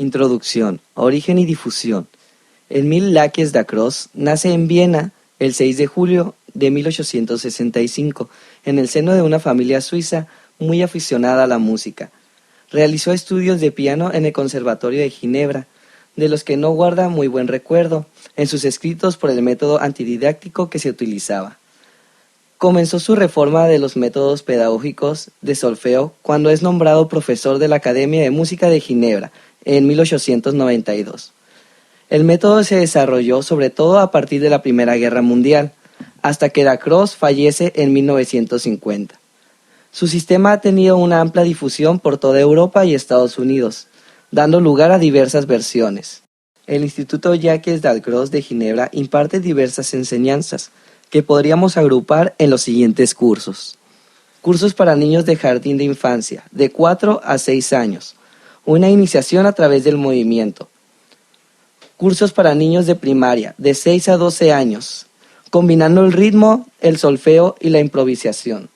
Introducción, origen y difusión. Emil Lakies-da-Cross nace en Viena el 6 de julio de 1865, en el seno de una familia suiza muy aficionada a la música. Realizó estudios de piano en el Conservatorio de Ginebra, de los que no guarda muy buen recuerdo en sus escritos por el método antididáctico que se utilizaba. Comenzó su reforma de los métodos pedagógicos de solfeo cuando es nombrado profesor de la Academia de Música de Ginebra en 1892. El método se desarrolló sobre todo a partir de la Primera Guerra Mundial, hasta que da-Cross fallece en 1950. Su sistema ha tenido una amplia difusión por toda Europa y Estados Unidos, dando lugar a diversas versiones. El Instituto Jacques Dalcroze de Ginebra imparte diversas enseñanzas, que podríamos agrupar en los siguientes cursos. Cursos para niños de jardín de infancia, de 4 a 6 años. Una iniciación a través del movimiento. Cursos para niños de primaria, de 6 a 12 años, combinando el ritmo, el solfeo y la improvisación.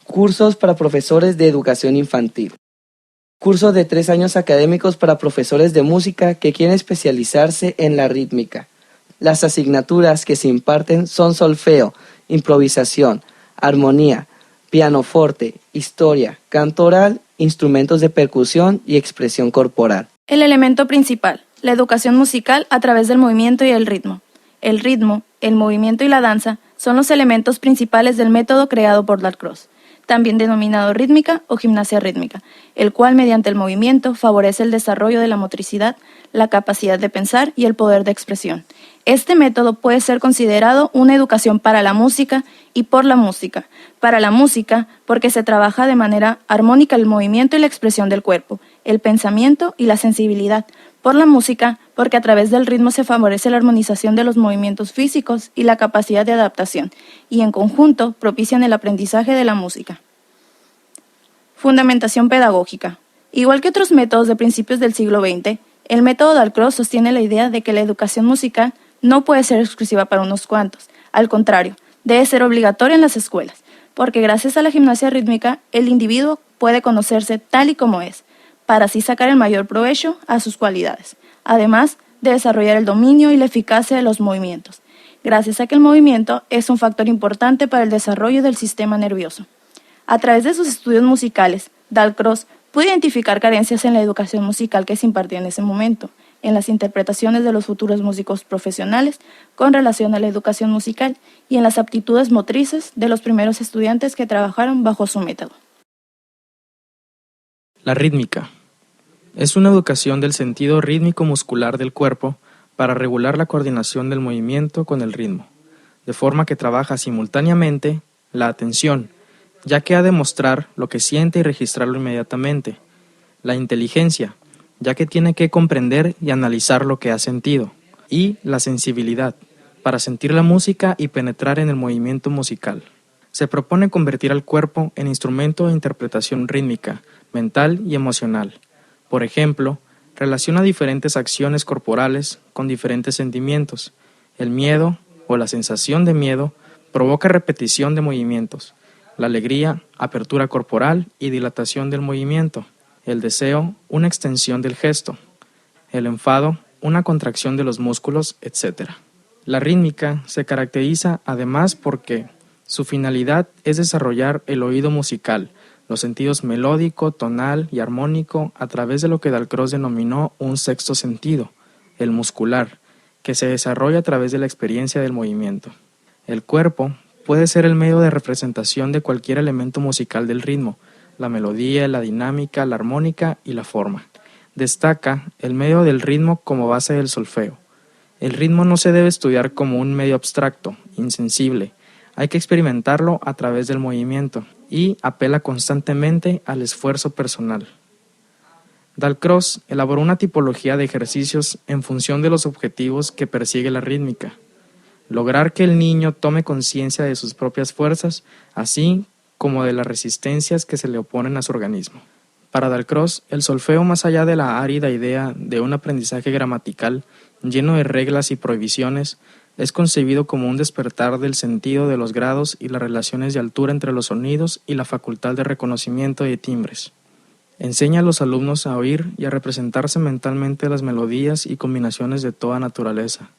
Cursos para profesores de educación infantil. Cursos de 3 años académicos para profesores de música que quieren especializarse en la rítmica. Las asignaturas que se imparten son solfeo, improvisación, armonía, pianoforte, historia, canto oral, instrumentos de percusión y expresión corporal. El elemento principal, la educación musical a través del movimiento y el ritmo. El ritmo, el movimiento y la danza son los elementos principales del método creado por da-Croz, también denominado rítmica o gimnasia rítmica, el cual mediante el movimiento favorece el desarrollo de la motricidad, la capacidad de pensar y el poder de expresión. Este método puede ser considerado una educación para la música y por la música. Para la música, porque se trabaja de manera armónica el movimiento y la expresión del cuerpo, el pensamiento y la sensibilidad. Por la música, porque a través del ritmo se favorece la armonización de los movimientos físicos y la capacidad de adaptación, y en conjunto propician el aprendizaje de la música. Fundamentación pedagógica. Igual que otros métodos de principios del siglo XX, el método da-Croz sostiene la idea de que la educación musical no puede ser exclusiva para unos cuantos. Al contrario, debe ser obligatoria en las escuelas, porque gracias a la gimnasia rítmica, el individuo puede conocerse tal y como es, para así sacar el mayor provecho a sus cualidades, además de desarrollar el dominio y la eficacia de los movimientos, gracias a que el movimiento es un factor importante para el desarrollo del sistema nervioso. A través de sus estudios musicales, da-Croz pudo identificar carencias en la educación musical que se impartía en ese momento, en las interpretaciones de los futuros músicos profesionales con relación a la educación musical y en las aptitudes motrices de los primeros estudiantes que trabajaron bajo su método. La rítmica es una educación del sentido rítmico muscular del cuerpo para regular la coordinación del movimiento con el ritmo, de forma que trabaja simultáneamente la atención, ya que ha de mostrar lo que siente y registrarlo inmediatamente, la inteligencia, ya que tiene que comprender y analizar lo que ha sentido, y la sensibilidad, para sentir la música y penetrar en el movimiento musical. Se propone convertir al cuerpo en instrumento de interpretación rítmica, mental y emocional. Por ejemplo, relaciona diferentes acciones corporales con diferentes sentimientos. El miedo o la sensación de miedo provoca repetición de movimientos. La alegría, apertura corporal y dilatación del movimiento. El deseo, una extensión del gesto. El enfado, una contracción de los músculos, etc. La rítmica se caracteriza además porque su finalidad es desarrollar el oído musical, los sentidos melódico, tonal y armónico a través de lo que da-Croz denominó un sexto sentido, el muscular, que se desarrolla a través de la experiencia del movimiento. El cuerpo puede ser el medio de representación de cualquier elemento musical del ritmo, la melodía, la dinámica, la armónica y la forma. Destaca el medio del ritmo como base del solfeo. El ritmo no se debe estudiar como un medio abstracto, insensible. Hay que experimentarlo a través del movimiento y apela constantemente al esfuerzo personal. da-Croz elaboró una tipología de ejercicios en función de los objetivos que persigue la rítmica. Lograr que el niño tome conciencia de sus propias fuerzas, así como de las resistencias que se le oponen a su organismo. Para da-Croz, el solfeo, más allá de la árida idea de un aprendizaje gramatical lleno de reglas y prohibiciones, es concebido como un despertar del sentido de los grados y las relaciones de altura entre los sonidos y la facultad de reconocimiento de timbres. Enseña a los alumnos a oír y a representarse mentalmente las melodías y combinaciones de toda naturaleza,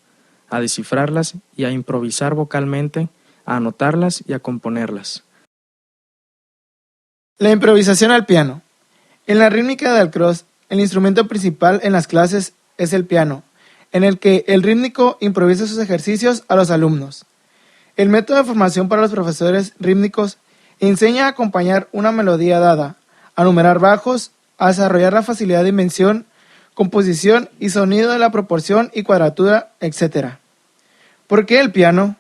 a descifrarlas y a improvisar vocalmente, a anotarlas y a componerlas. La improvisación al piano. En la rítmica de Dalcroze, el instrumento principal en las clases es el piano, en el que el rítmico improvisa sus ejercicios a los alumnos. El método de formación para los profesores rítmicos enseña a acompañar una melodía dada, a numerar bajos, a desarrollar la facilidad de invención, composición y sonido de la proporción y cuadratura, etc. ¿Por qué el piano?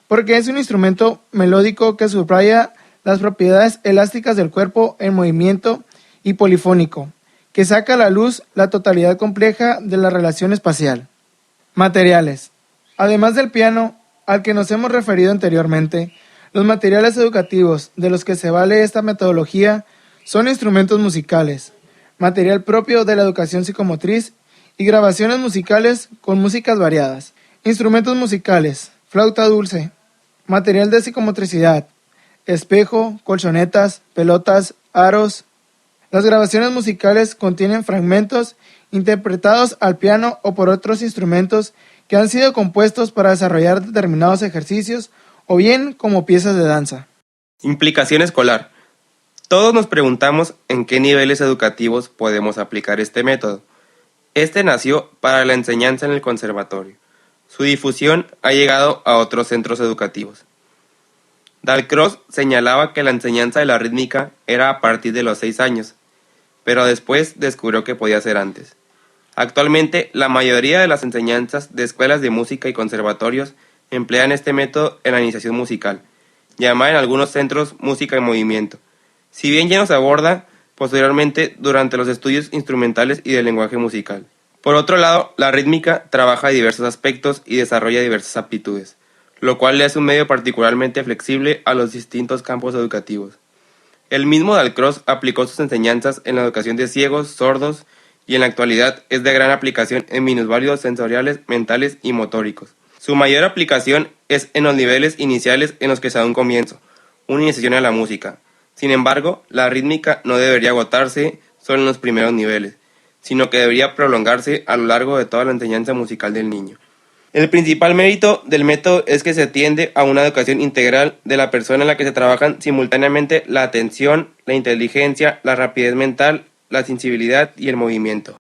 Porque es un instrumento melódico que subraya las propiedades elásticas del cuerpo en movimiento y polifónico, que saca a la luz la totalidad compleja de la relación espacial. Materiales. Además del piano, al que nos hemos referido anteriormente, los materiales educativos de los que se vale esta metodología son instrumentos musicales, material propio de la educación psicomotriz y grabaciones musicales con músicas variadas. Instrumentos musicales, flauta dulce, material de psicomotricidad, espejo, colchonetas, pelotas, aros. Las grabaciones musicales contienen fragmentos interpretados al piano o por otros instrumentos que han sido compuestos para desarrollar determinados ejercicios o bien como piezas de danza. Implicación escolar. Todos nos preguntamos en qué niveles educativos podemos aplicar este método. Este nació para la enseñanza en el conservatorio. Su difusión ha llegado a otros centros educativos. Dalcroze señalaba que la enseñanza de la rítmica era a partir de los 6 años, pero después descubrió que podía ser antes. Actualmente, la mayoría de las enseñanzas de escuelas de música y conservatorios emplean este método en la iniciación musical, llamada en algunos centros música en movimiento. Si bien ya no se aborda posteriormente durante los estudios instrumentales y del lenguaje musical. Por otro lado, la rítmica trabaja diversos aspectos y desarrolla diversas aptitudes, lo cual le hace un medio particularmente flexible a los distintos campos educativos. El mismo Dalcroze aplicó sus enseñanzas en la educación de ciegos, sordos, y en la actualidad es de gran aplicación en minusválidos sensoriales, mentales y motóricos. Su mayor aplicación es en los niveles iniciales en los que se da un comienzo, una iniciación a la música. Sin embargo, la rítmica no debería agotarse solo en los primeros niveles, sino que debería prolongarse a lo largo de toda la enseñanza musical del niño. El principal mérito del método es que se tiende a una educación integral de la persona en la que se trabajan simultáneamente la atención, la inteligencia, la rapidez mental, la sensibilidad y el movimiento.